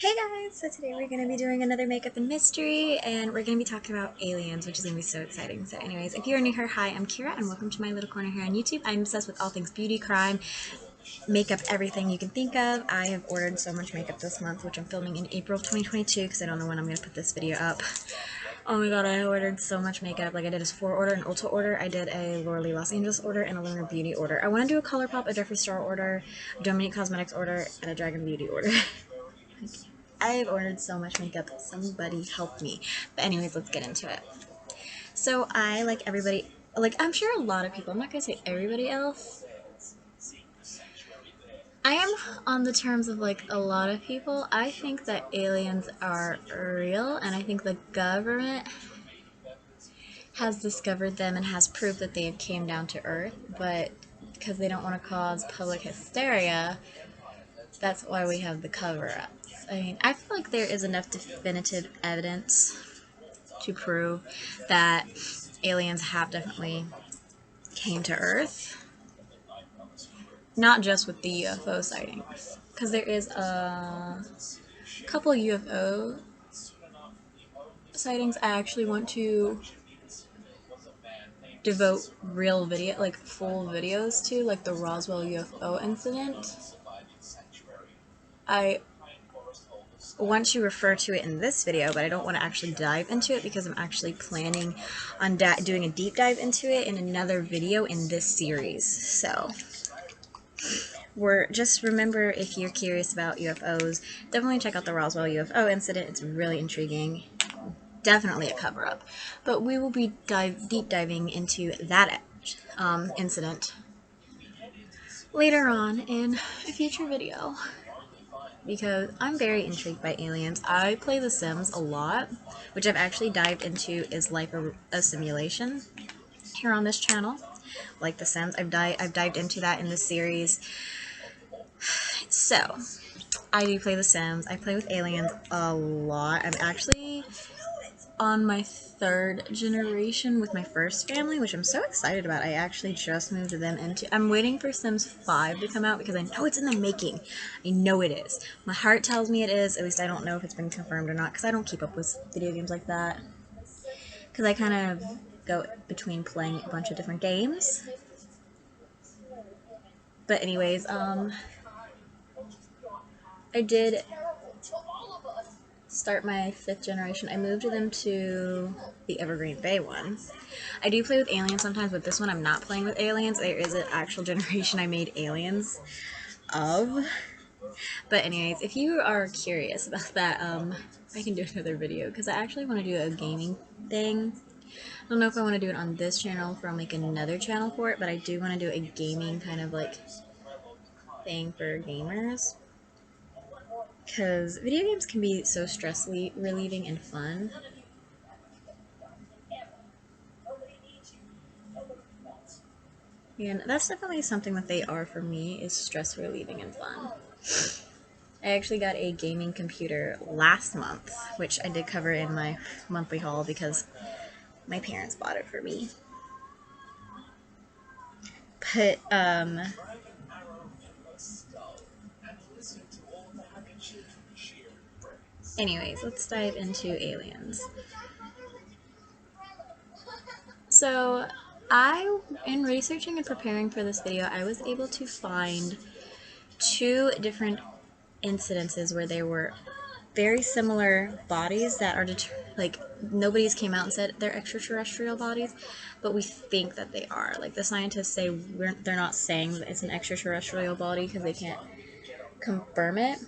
Hey guys! So today we're going to be doing another makeup and mystery, and we're going to be talking about aliens, which is going to be so exciting. So anyways, if you're new here, hi, I'm Kira, and welcome to my little corner here on YouTube. I'm obsessed with all things beauty, crime, makeup, everything you can think of. I have ordered so much makeup this month, which I'm filming in April of 2022, because I don't know when I'm going to put this video up. Oh my god, I ordered so much makeup. Like, I did a Sephora order, an Ulta order, I did a Laura Lee Los Angeles order, and a Lunar Beauty order. I want to do a ColourPop, a Jeffree Star order, a Dominique Cosmetics order, and a Dragon Beauty order. I've ordered so much makeup, somebody help me. But anyways, let's get into it. So I, like everybody, like I'm sure a lot of people, I'm not going to say everybody else, I am on the terms of like a lot of people. I think that aliens are real, and I think the government has discovered them and has proved that they came down to Earth, but because they don't want to cause public hysteria, that's why we have the cover-ups. I mean, I feel like there is enough definitive evidence to prove that aliens have definitely came to Earth. Not just with the UFO sightings, because there is a couple UFO sightings I actually want to devote real video, like full videos to, like the Roswell UFO incident. I want to refer to it in this video, but I don't want to actually dive into it because I'm actually planning on doing a deep dive into it in another video in this series. So just remember, if you're curious about UFOs, definitely check out the Roswell UFO incident. It's really intriguing. Definitely a cover-up. But we will be deep diving into that incident later on in a future video, because I'm very intrigued by aliens. I play The Sims a lot, which I've actually dived into Is Life a Simulation here on this channel. Like The Sims, I've dived into that in this series. So, I do play The Sims. I play with aliens a lot. I'm actually on my third generation with my first family, which I'm so excited about. I actually just moved them into... I'm waiting for Sims 5 to come out because I know it's in the making. I know it is. My heart tells me it is. At least I don't know if it's been confirmed or not, because I don't keep up with video games like that. Because I kind of go between playing a bunch of different games. But anyways, I did start my 5th generation. I moved them to the Evergreen Bay one. I do play with aliens sometimes, but this one I'm not playing with aliens. There is an actual generation I made aliens of. But anyways, if you are curious about that, I can do another video, because I actually want to do a gaming thing. I don't know if I want to do it on this channel from like another channel for it, but I do want to do a gaming kind of like thing for gamers. Because video games can be so stress relieving and fun. And that's definitely something that they are for me, is stress relieving and fun. I actually got a gaming computer last month, which I did cover in my monthly haul because my parents bought it for me. But, anyways, let's dive into aliens. So, in researching and preparing for this video, I was able to find 2 different incidences where there were very similar bodies that are like, nobody's came out and said they're extraterrestrial bodies, but we think that they are. Like, the scientists say they're not saying that it's an extraterrestrial body because they can't confirm it,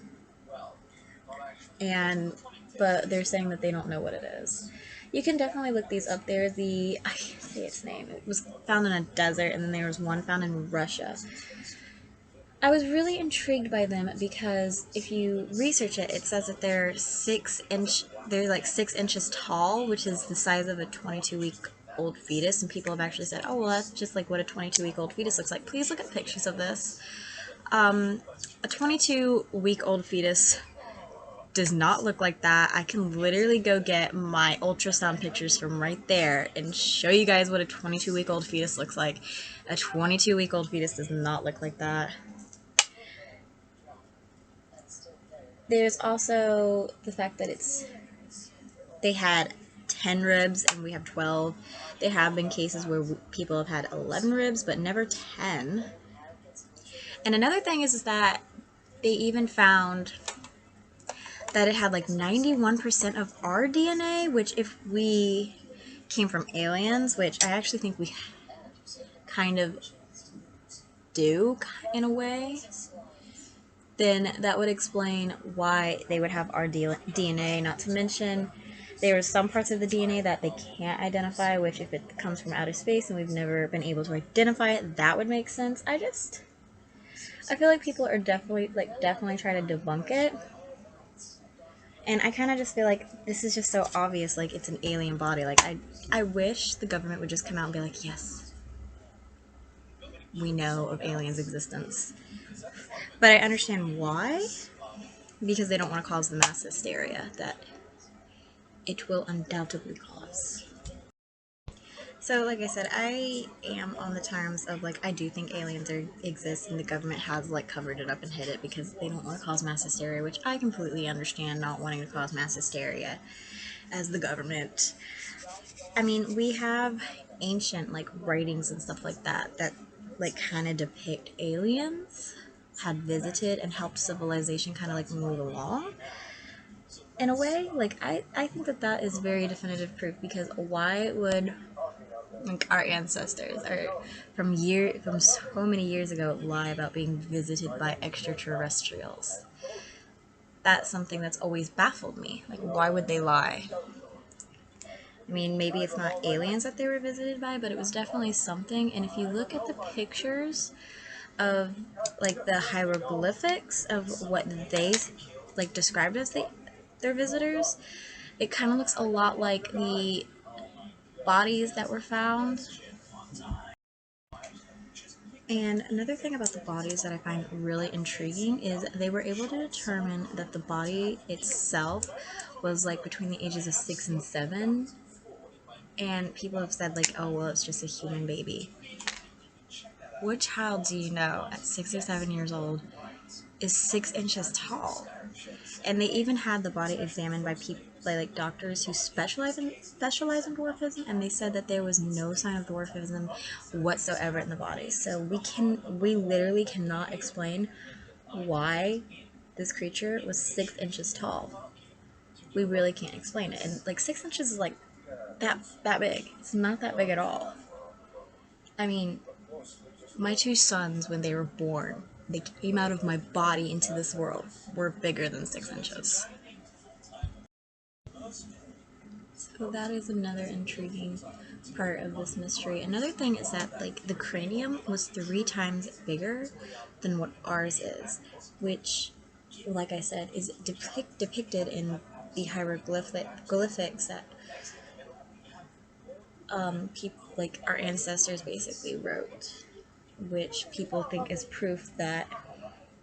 but they're saying that they don't know what it is. You can definitely look these up. There's I can't say its name. It was found in a desert, and then there was one found in Russia. I was really intrigued by them because if you research it, it says that they're like 6 inches tall, which is the size of a 22-week-old fetus, and people have actually said, oh, well, that's just like what a 22-week-old fetus looks like. Please look at pictures of this. A 22-week-old fetus does not look like that. I can literally go get my ultrasound pictures from right there and show you guys what a 22-week-old fetus looks like. A 22-week-old fetus does not look like that. There's also the fact that they had 10 ribs and we have 12. There have been cases where people have had 11 ribs but never 10. And another thing is that they even found that it had like 91% of our DNA, which if we came from aliens, which I actually think we kind of do in a way, then that would explain why they would have our DNA. Not to mention, there are some parts of the DNA that they can't identify, which if it comes from outer space and we've never been able to identify it, that would make sense. I feel like people are definitely trying to debunk it. And I kind of just feel like this is just so obvious, like it's an alien body. Like I wish the government would just come out and be like, yes, we know of aliens' existence. But I understand why, because they don't want to cause the mass hysteria that it will undoubtedly cause. So, like I said, I am on the terms of like I do think aliens exist, and the government has like covered it up and hid it because they don't want to cause mass hysteria, which I completely understand not wanting to cause mass hysteria as the government. I mean, we have ancient like writings and stuff like that like kind of depict aliens had visited and helped civilization kind of like move along in a way. Like I think that that is very definitive proof, because why would like our ancestors are from so many years ago lie about being visited by extraterrestrials? That's something that's always baffled me. Like, why would they lie? I mean, maybe it's not aliens that they were visited by, but it was definitely something. And if you look at the pictures of like the hieroglyphics of what they like described as their visitors, it kind of looks a lot like the bodies that were found. And another thing about the bodies that I find really intriguing is they were able to determine that the body itself was like between the ages of 6 and 7. And people have said like, oh well, it's just a human baby. What child do you know at 6 or 7 years old is 6 inches tall? And they even had the body examined by people, by like doctors who specialize in dwarfism, and they said that there was no sign of dwarfism whatsoever in the body. So we literally cannot explain why this creature was 6 inches tall. We really can't explain it. And like 6 inches is like that big. It's not that big at all. I mean, my two sons, when they were born, they came out of my body into this world, were bigger than 6 inches. So that is another intriguing part of this mystery. Another thing is that like the cranium was 3 times bigger than what ours is, which, like I said, is depicted in the hieroglyphics that people like our ancestors basically wrote, which people think is proof that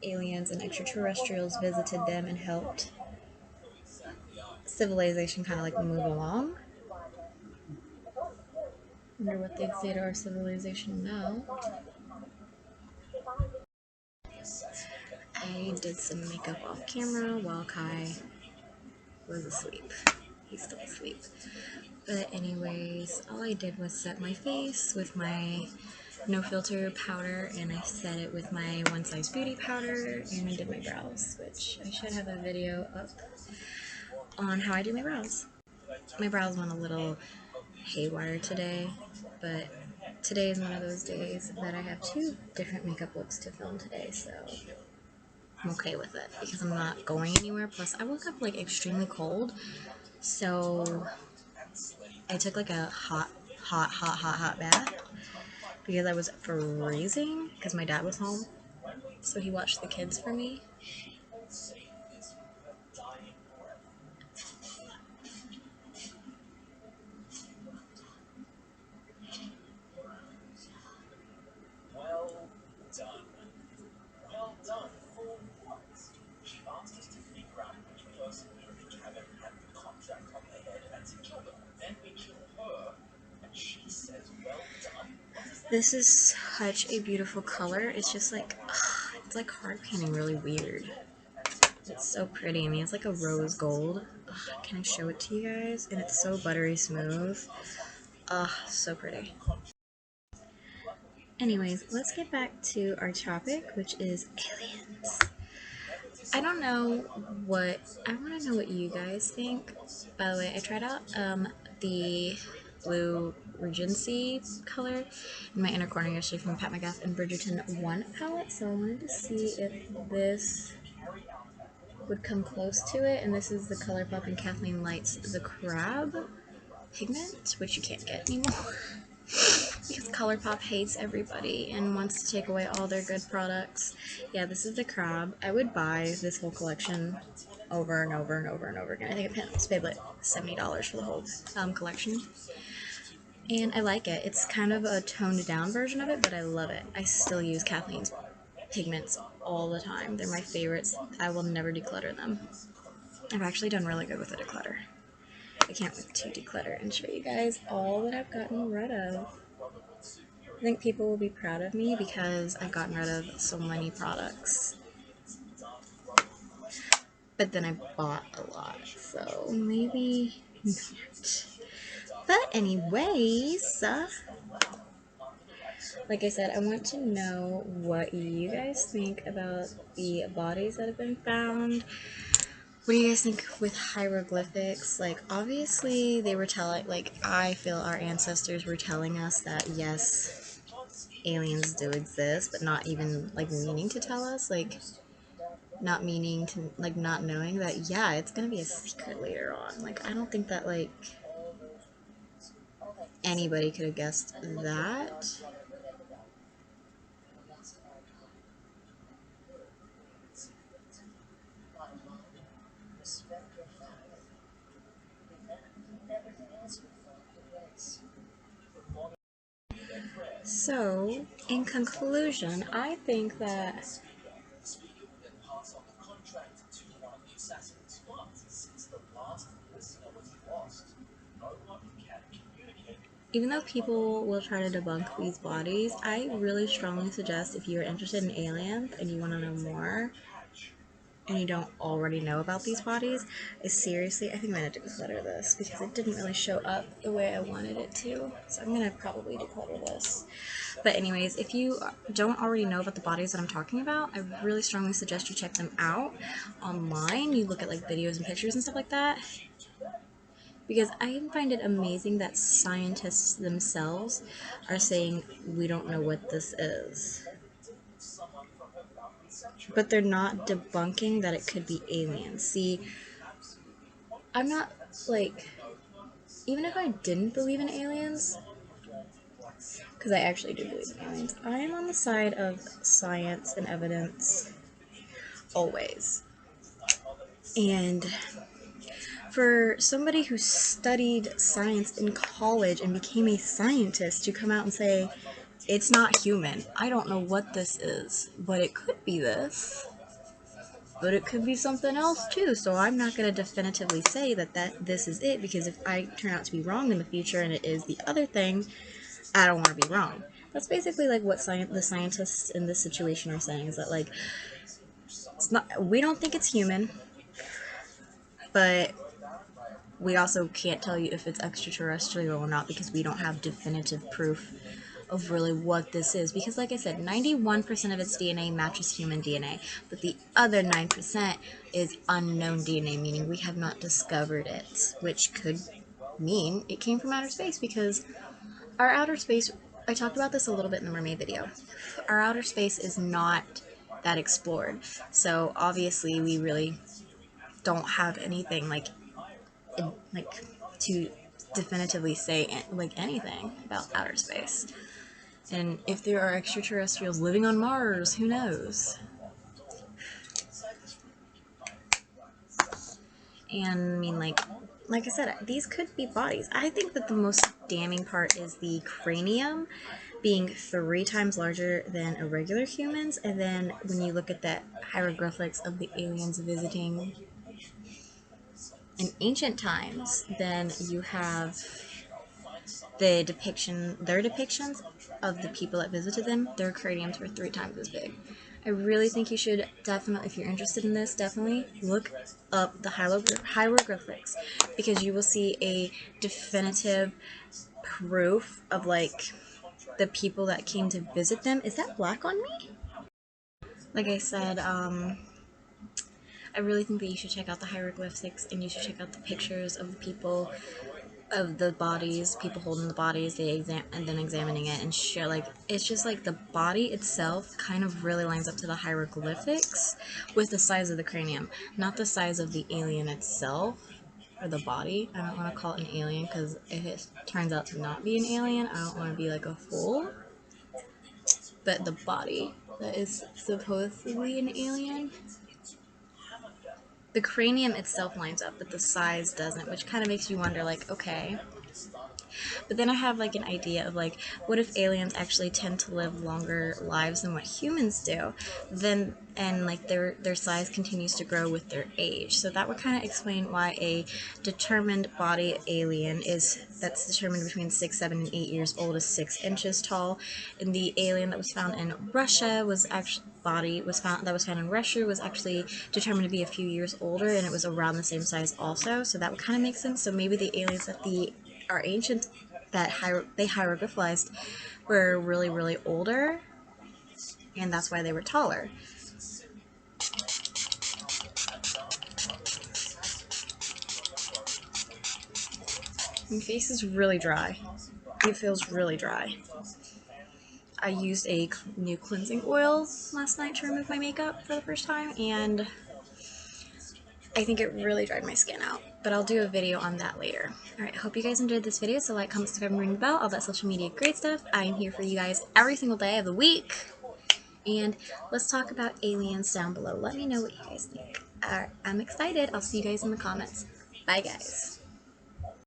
aliens and extraterrestrials visited them and helped civilization kind of like move along. Wonder what they'd say to our civilization now. I did some makeup off camera while Kai was asleep. He's still asleep. But anyways, all I did was set my face with my no filter powder, and I set it with my One Size Beauty powder, and I did my brows, which I should have a video up on how I do my brows. My brows went a little haywire today, but today is one of those days that I have 2 different makeup looks to film today, so I'm okay with it because I'm not going anywhere. Plus, I woke up like extremely cold, so I took like a hot bath because I was freezing because my dad was home, so he watched the kids for me. This is such a beautiful color. It's just like, ugh, it's like hard painting really weird. It's so pretty. I mean, it's like a rose gold. Ugh, can I show it to you guys? And it's so buttery smooth. Ugh, so pretty. Anyways, let's get back to our topic, which is aliens. I don't know what, I want to know what you guys think. By the way, I tried out the blue Regency color in my inner corner yesterday from Pat McGrath and Bridgerton 1 palette, so I wanted to see if this would come close to it, and this is the ColourPop and Kathleen Light's The Crab pigment, which you can't get anymore. Because ColourPop hates everybody and wants to take away all their good products. Yeah, this is the crab. I would buy this whole collection over and over and over and over again. I think I paid like $70 for the whole collection. And I like it. It's kind of a toned down version of it, but I love it. I still use Kathleen's pigments all the time. They're my favorites. I will never declutter them. I've actually done really good with the declutter. I can't wait to declutter and show you guys all that I've gotten rid of. I think people will be proud of me because I've gotten rid of so many products. But then I bought a lot, so maybe not. But anyways, like I said, I want to know what you guys think about the bodies that have been found. What do you guys think with hieroglyphics? Like, obviously they were telling, like, I feel our ancestors were telling us that yes, aliens do exist, but not even, like, meaning to tell us, like, not meaning to, like, not knowing that, yeah, it's gonna be a secret later on. Like, I don't think that, like, anybody could have guessed that. So, in conclusion, I think that even though people will try to debunk these bodies, I really strongly suggest if you're interested in aliens and you want to know more and you don't already know about these bodies, I think I'm going to declutter this because it didn't really show up the way I wanted it to. So I'm going to probably declutter this. But anyways, if you don't already know about the bodies that I'm talking about, I really strongly suggest you check them out online. You look at like videos and pictures and stuff like that. Because I find it amazing that scientists themselves are saying we don't know what this is. But they're not debunking that it could be aliens. See, I'm not, like, even if I didn't believe in aliens, because I actually do believe in aliens, I am on the side of science and evidence always. And for somebody who studied science in college and became a scientist to come out and say, it's not human, I don't know what this is, but it could be this. But it could be something else too, so I'm not going to definitively say that this is it, because if I turn out to be wrong in the future and it is the other thing, I don't want to be wrong. That's basically like what the scientists in this situation are saying, is that like, it's not, we don't think it's human, but we also can't tell you if it's extraterrestrial or not because we don't have definitive proof of really what this is. Because like I said, 91% of its DNA matches human DNA, but the other 9% is unknown DNA, meaning we have not discovered it, which could mean it came from outer space, because our outer space, I talked about this a little bit in the mermaid video, our outer space is not that explored, so obviously we really don't have anything like to definitively say like anything about outer space. And if there are extraterrestrials living on Mars, who knows? And I mean, like I said, these could be bodies. I think that the most damning part is the cranium being 3 times larger than a regular human's, and then when you look at the hieroglyphics of the aliens visiting in ancient times, then you have their depictions of the people that visited them, their craniums were 3 times as big. I really think you should definitely, if you're interested in this, definitely look up the hieroglyphics, because you will see a definitive proof of like the people that came to visit them. Is that black on me? Like I said, I really think that you should check out the hieroglyphics, and you should check out the pictures of the people, of the bodies, people holding the bodies, and then examining it and share. Like, it's just like the body itself kind of really lines up to the hieroglyphics with the size of the cranium, not the size of the alien itself or the body. I don't want to call it an alien, because if it turns out to not be an alien, I don't want to be like a fool. But the body that is supposedly an alien, the cranium itself lines up, but the size doesn't, which kind of makes you wonder, like, okay. But then I have like an idea of like, what if aliens actually tend to live longer lives than what humans do? Then and like their size continues to grow with their age. So that would kind of explain why a determined body alien that's determined between 6, 7, and 8 years old is 6 inches tall. And the alien that was found in Russia was actually that was found in Russia was actually determined to be a few years older, and it was around the same size also. So that would kind of make sense. So maybe the aliens that are ancient, that they hieroglyphized, were really, really older, and that's why they were taller. My face is really dry. It feels really dry. I used a new cleansing oil last night to remove my makeup for the first time, and I think it really dried my skin out. But I'll do a video on that later. Alright, hope you guys enjoyed this video, so like, comment, subscribe, and ring the bell, all that social media great stuff. I am here for you guys every single day of the week. And let's talk about aliens down below. Let me know what you guys think. Alright, I'm excited. I'll see you guys in the comments. Bye, guys.